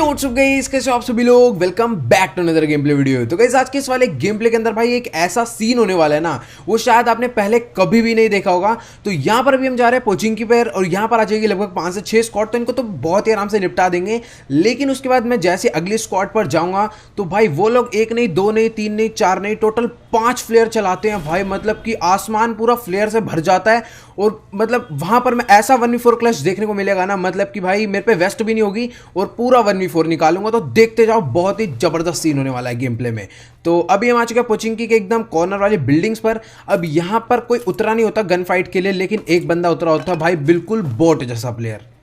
WhatsApp guys, कैसे हो आप सभी लोग। Welcome back to another gameplay video. तो गाइस आज के इस वाले गेम प्ले के अंदर भाई एक ऐसा सीन होने वाला है ना, वो शायद आपने पहले कभी भी नहीं देखा होगा। तो यहाँ पर अभी हम जा रहे हैं पोचिंग की पैर और यहाँ पर आ जाएगी लगभग 5 से 6 स्क्वाड। तो इनको तो बहुत ही आराम से निपटा देंगे, लेकिन उसके बाद मैं जैसे अगली स्क्वाड पर जाऊंगा तो भाई वो लोग एक नहीं, दो नहीं, तीन नहीं, चार नहीं, टोटल 5 फ्लेयर चलाते हैं भाई। मतलब कि आसमान पूरा फ्लेयर से भर जाता है और मतलब वहां पर मैं ऐसा 1v4 क्लच देखने को मिलेगा ना, मतलब कि भाई मेरे पे वेस्ट भी नहीं होगी और पूरा 1v4 निकालूंगा। तो देखते जाओ, बहुत ही जबरदस्त सीन होने वाला है गेम प्ले में। तो अभी हम आ चुके हैं पोचिंकी के एकदम कॉर्नर वाली बिल्डिंग्स पर। अब यहां पर कोई उतरा नहीं होता गन फाइट के लिए, लेकिन एक बंदा उतरा होता है भाई, बिल्कुल बॉट जैसा प्लेयर।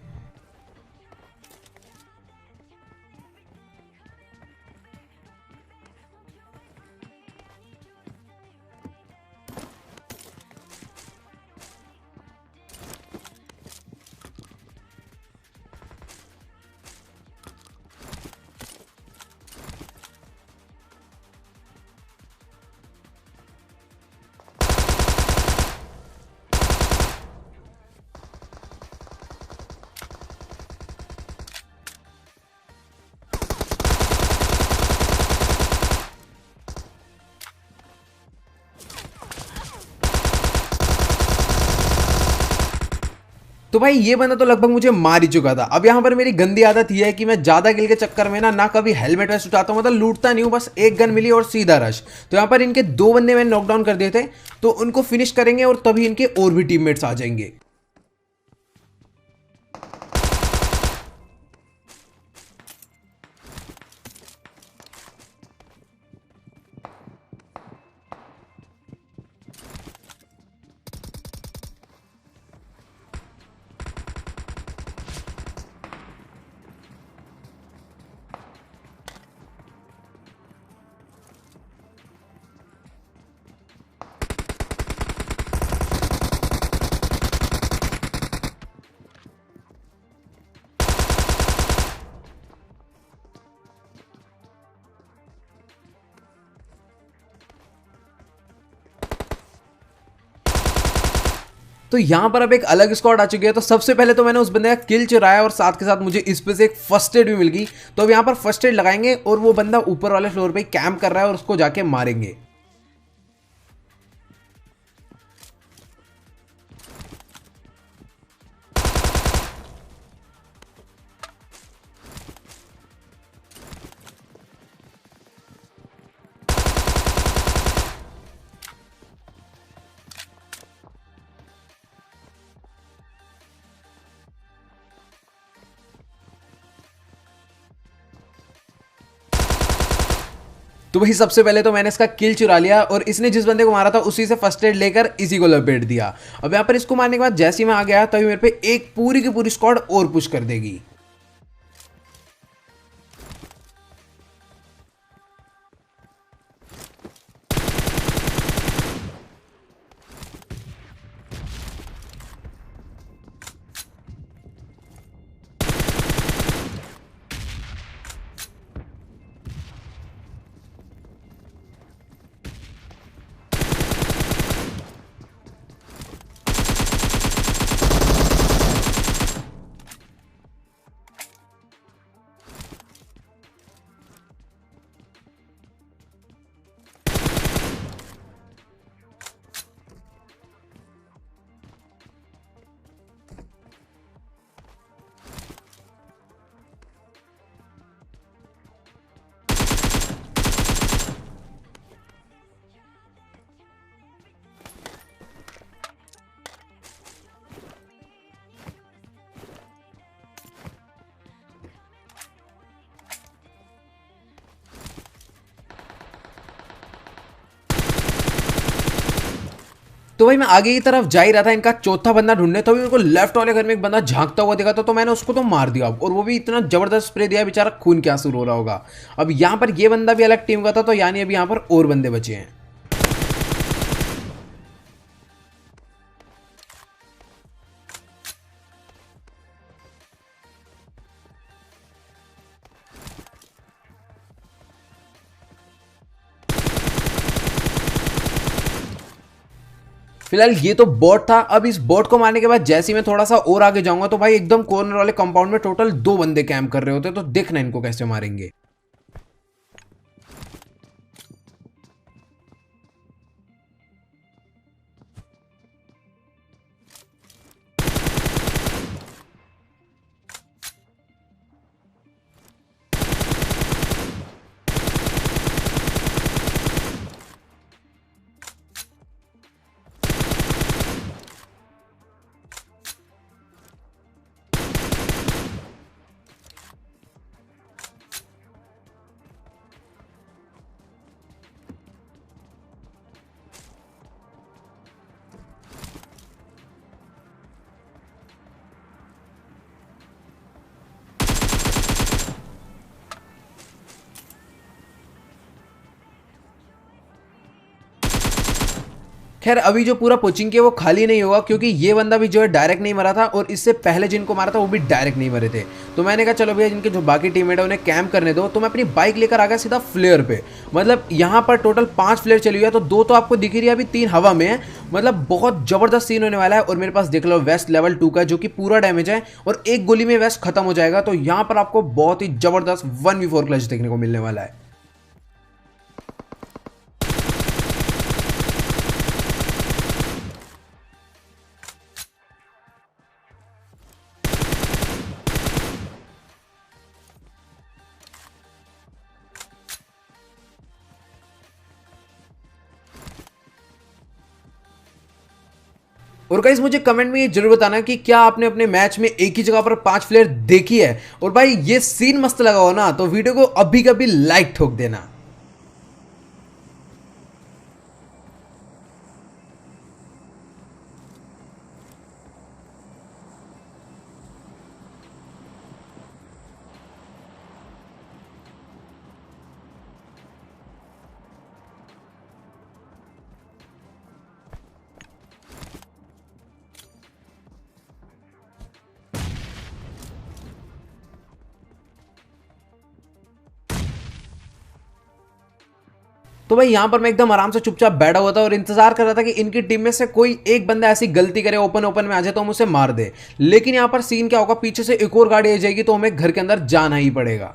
तो भाई ये बंदा तो लगभग मुझे मार ही चुका था। अब यहाँ पर मेरी गंदी आदत ये है कि मैं ज्यादा किल के चक्कर में ना कभी हेलमेट वेस्ट उठाता हूँ, मतलब लूटता नहीं हूँ, बस एक गन मिली और सीधा रश। तो यहाँ पर इनके 2 बंदे मैंने नॉकडाउन कर दिए थे, तो उनको फिनिश करेंगे और तभी इनके और भी टीममेट्स आ जाएंगे। तो यहां पर अब एक अलग स्क्वाड आ चुकी है। तो सबसे पहले तो मैंने उस बंदे का किल चुराया और साथ के साथ मुझे इस पे से एक फर्स्ट एड भी मिल गई। तो अब यहां पर फर्स्ट एड लगाएंगे और वो बंदा ऊपर वाले फ्लोर पे कैंप कर रहा है और उसको जाके मारेंगे। तो भाई सबसे पहले तो मैंने इसका किल चुरा लिया और इसने जिस बंदे को मारा था उसी से फर्स्ट एड लेकर इसी को लपेट दिया। अब यहाँ पर इसको मारने के बाद जैसे ही मैं आ गया तभी मेरे पे एक पूरी की पूरी स्क्वाड और पुश कर देगी। तो भाई मैं आगे की तरफ जा ही रहा था इनका चौथा बंदा ढूंढने, तभी मेरे को लेफ्ट वाले घर में एक बंदा झांकता हुआ दिखा था। तो मैंने उसको तो मार दिया और वो भी इतना जबरदस्त स्प्रे दिया, बेचारा खून क्या शुरू हो रहा होगा। अब यहाँ पर ये बंदा भी अलग टीम का था, तो यानी अभी यहाँ पर और बंदे बचे हैं। फिलहाल ये तो बॉट था। अब इस बॉट को मारने के बाद जैसे ही मैं थोड़ा सा और आगे जाऊंगा तो भाई एकदम कॉर्नर वाले कंपाउंड में टोटल 2 बंदे कैंप कर रहे होते हैं, तो देखना इनको कैसे मारेंगे। खैर अभी जो पूरा पोचिंग है वो खाली नहीं होगा, क्योंकि ये बंदा भी जो है डायरेक्ट नहीं मरा था और इससे पहले जिनको मारा था वो भी डायरेक्ट नहीं मरे थे। तो मैंने कहा चलो भैया जिनके जो बाकी टीममेट है उन्हें कैंप करने दो। तो मैं अपनी बाइक लेकर आ गया सीधा फ्लेयर पे। मतलब यहाँ पर टोटल 5 फ्लेयर चली हुई है, तो 2 तो आपको दिख ही रही है, अभी 3 हवा में है। मतलब बहुत जबरदस्त सीन होने वाला है। और मेरे पास देख लो वेस्ट लेवल 2 का जो कि पूरा डैमेज है और एक गोली में वेस्ट खत्म हो जाएगा। तो यहाँ पर आपको बहुत ही जबरदस्त 1v4 क्लच देखने को मिलने वाला है। और गाइस मुझे कमेंट में ये जरूर बताना कि क्या आपने अपने मैच में एक ही जगह पर 5 प्लेयर देखी है। और भाई ये सीन मस्त लगा हो ना तो वीडियो को अभी कभी लाइक ठोक देना। तो भाई यहां पर मैं एकदम आराम से चुपचाप बैठा हुआ था और इंतजार कर रहा था कि इनकी टीम में से कोई एक बंदा ऐसी गलती करे, ओपन ओपन में आ जाए तो हम उसे मार दे। लेकिन यहां पर सीन क्या होगा, पीछे से एक और गाड़ी आ जाएगी तो हमें घर के अंदर जाना ही पड़ेगा।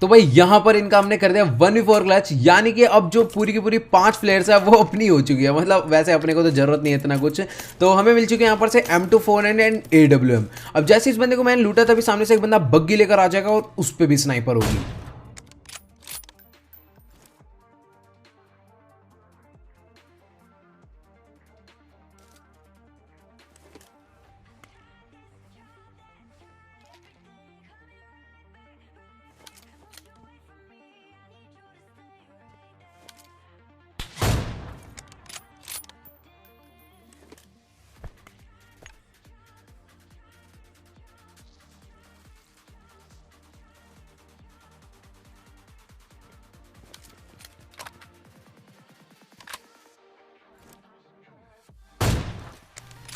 तो भाई यहां पर इनका हमने कर दिया 1v4 क्लच, यानी कि अब जो पूरी की पूरी 5 प्लेयर्स है वो अपनी हो चुकी है। मतलब वैसे अपने को तो जरूरत नहीं है इतना कुछ, तो हमें मिल चुके हैं यहाँ पर से M24 एंड AWM। अब जैसे इस बंदे को मैंने लूटा तभी सामने से एक बंदा बग्गी लेकर आ जाएगा और उस पर भी स्नाइपर होगी।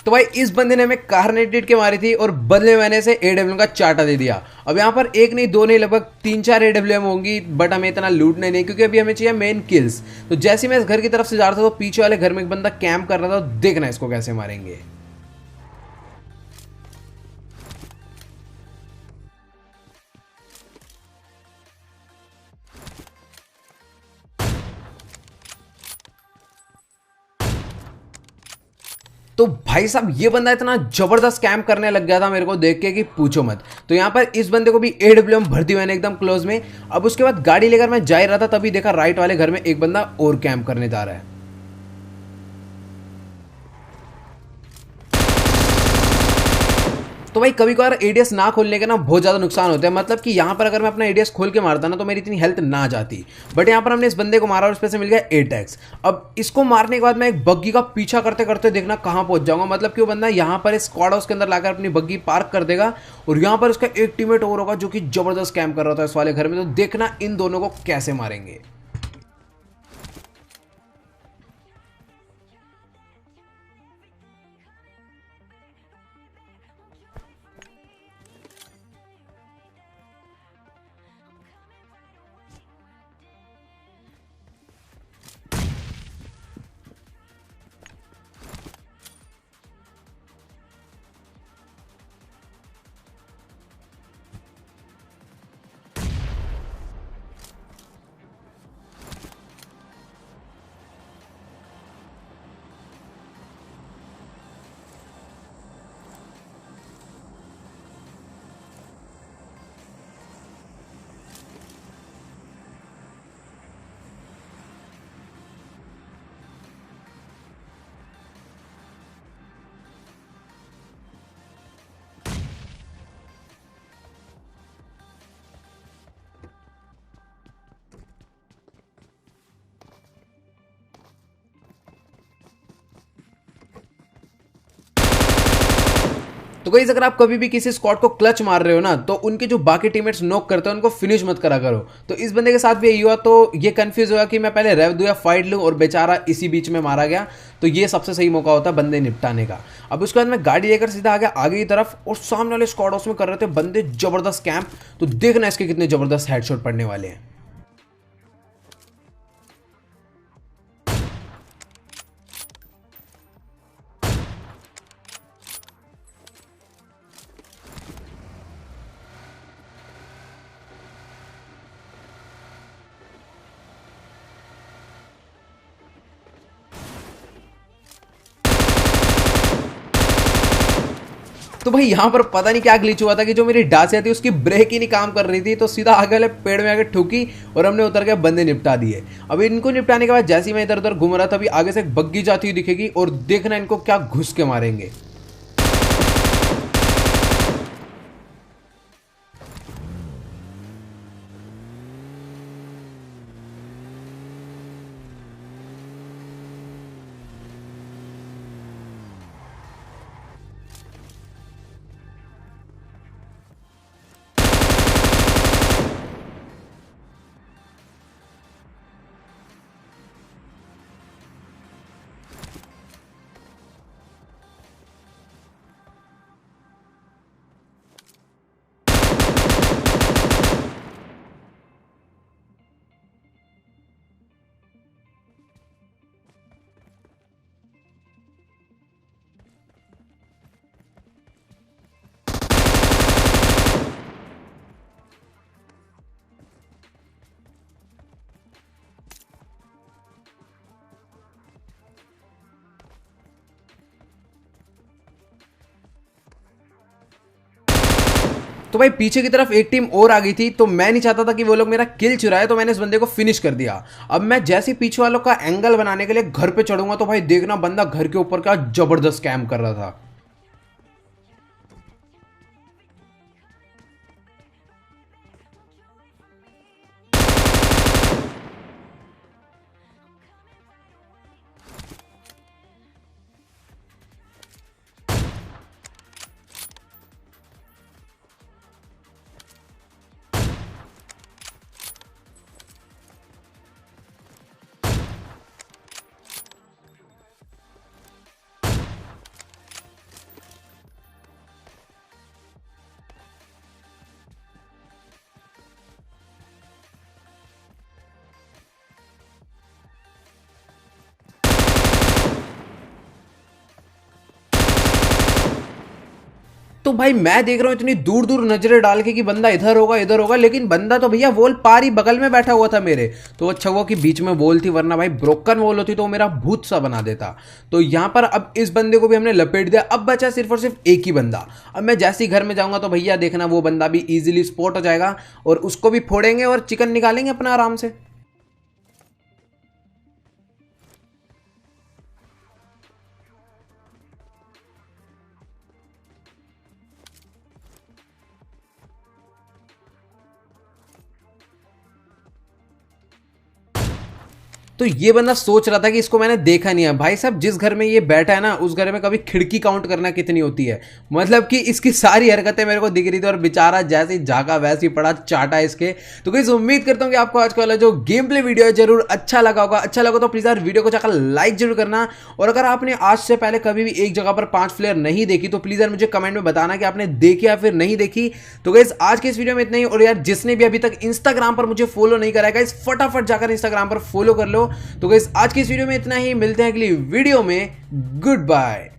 तो भाई इस बंदे ने हमें कार्नेटेड के मारी थी और बदले में मैंने इसे AWM का चाटा दे दिया। अब यहाँ पर एक नहीं दो नहीं लगभग 3-4 AWM होंगी, बट हमें इतना लूटने नहीं क्योंकि अभी हमें चाहिए मेन किल्स। तो जैसे ही मैं इस घर की तरफ से जा रहा था तो पीछे वाले घर में एक बंदा कैंप कर रहा था, देखना इसको कैसे मारेंगे। तो भाई साहब ये बंदा इतना जबरदस्त कैम्प करने लग गया था मेरे को देख के कि पूछो मत। तो यहाँ पर इस बंदे को भी AWM भर दी मैंने एकदम क्लोज में। अब उसके बाद गाड़ी लेकर मैं जा ही रहा था, तभी देखा राइट वाले घर में एक बंदा और कैम्प करने जा रहा है। तो भाई कभी कभार एडीएस ना खोलने के ना बहुत ज़्यादा नुकसान होते हैं। मतलब कि यहाँ पर अगर मैं अपना एडीएस खोल के मारता ना तो मेरी इतनी हेल्थ ना जाती, बट यहाँ पर हमने इस बंदे को मारा और इस पे से मिल गया 8x। अब इसको मारने के बाद मैं एक बग्गी का पीछा करते करते देखना कहाँ पहुंच जाऊंगा। मतलब कि वो बंदा यहाँ पर स्क्वाड हाउस के अंदर लाकर अपनी बग्गी पार्क कर देगा और यहाँ पर उसका एक टीममेट और होगा जो कि जबरदस्त कैम्प कर रहा था इस वाले घर में। तो देखना इन दोनों को कैसे मारेंगे। तो गाइस अगर आप कभी भी किसी स्क्वाड को क्लच मार रहे हो ना तो उनके जो बाकी टीममेट्स नॉक करते हैं उनको फिनिश मत करा करो। तो इस बंदे के साथ भी यही हुआ। तो ये कंफ्यूज हुआ कि मैं पहले रेव दूं या फाइट लूं और बेचारा इसी बीच में मारा गया। तो ये सबसे सही मौका होता है बंदे निपटाने का। अब उसके बाद मैं गाड़ी लेकर सीधा आ गया आगे की तरफ और सामने वाले स्क्वाड हाउस में कर रहे थे बंदे जबरदस्त कैंप। तो देखना इसके कितने जबरदस्त हेडशॉट पड़ने वाले हैं। तो भाई यहाँ पर पता नहीं क्या ग्लिच हुआ था कि जो मेरी डासिया थी उसकी ब्रेक ही नहीं काम कर रही थी। तो सीधा आगे वाले पेड़ में आके ठुकी और हमने उतर के बंदे निपटा दिए। अब इनको निपटाने के बाद जैसे ही मैं इधर उधर घूम रहा था तभी आगे से एक बग्गी जाती हुई दिखेगी और देखना इनको क्या घुस के मारेंगे। तो भाई पीछे की तरफ एक टीम और आ गई थी। तो मैं नहीं चाहता था कि वो लोग मेरा किल चुराए, तो मैंने इस बंदे को फिनिश कर दिया। अब मैं जैसे पीछे वालों का एंगल बनाने के लिए घर पे चढ़ूंगा तो भाई देखना बंदा घर के ऊपर का जबरदस्त कैम्प कर रहा था। तो भाई मैं देख रहा हूँ इतनी दूर दूर नजरें डाल के कि बंदा इधर होगा, लेकिन बंदा तो भैया वॉल पार ही बगल में बैठा हुआ था मेरे। तो अच्छा हुआ कि बीच में वॉल थी, वरना भाई ब्रोकन वॉल होती तो वो मेरा भूत सा बना देता। तो यहाँ पर अब इस बंदे को भी हमने लपेट दिया। अब बचा सिर्फ और सिर्फ एक ही बंदा। अब मैं जैसे ही घर में जाऊंगा तो भैया देखना वो बंदा भी इजीली स्पॉट हो जाएगा और उसको भी फोड़ेंगे और चिकन निकालेंगे अपना आराम से। तो ये बंदा सोच रहा था कि इसको मैंने देखा नहीं है। भाई साहब जिस घर में ये बैठा है ना, उस घर में कभी खिड़की काउंट करना कितनी होती है, मतलब कि इसकी सारी हरकतें मेरे को दिख रही थी और बेचारा जैसे ही जागा वैसे ही पड़ा, चाटा इसके। तो गाइस उम्मीद करता हूँ कि आपको आज का वाला जो गेम प्ले वीडियो है जरूर अच्छा लगा होगा। अच्छा लगा तो प्लीज यार वीडियो को जाकर लाइक जरूर करना। और अगर आपने आज से पहले कभी भी एक जगह पर 5 प्लेयर नहीं देखी तो प्लीज यार मुझे कमेंट में बताना कि आपने देखी या फिर नहीं देखी। तो गाइस आज के इस वीडियो में इतना ही। और यार जिसने भी अभी तक इंस्टाग्राम पर मुझे फॉलो नहीं करा है गाइस, फटाफट जाकर इंस्टाग्राम पर फॉलो कर लो। तो गाइस आज की इस वीडियो में इतना ही, मिलते हैं अगली वीडियो में। Good bye.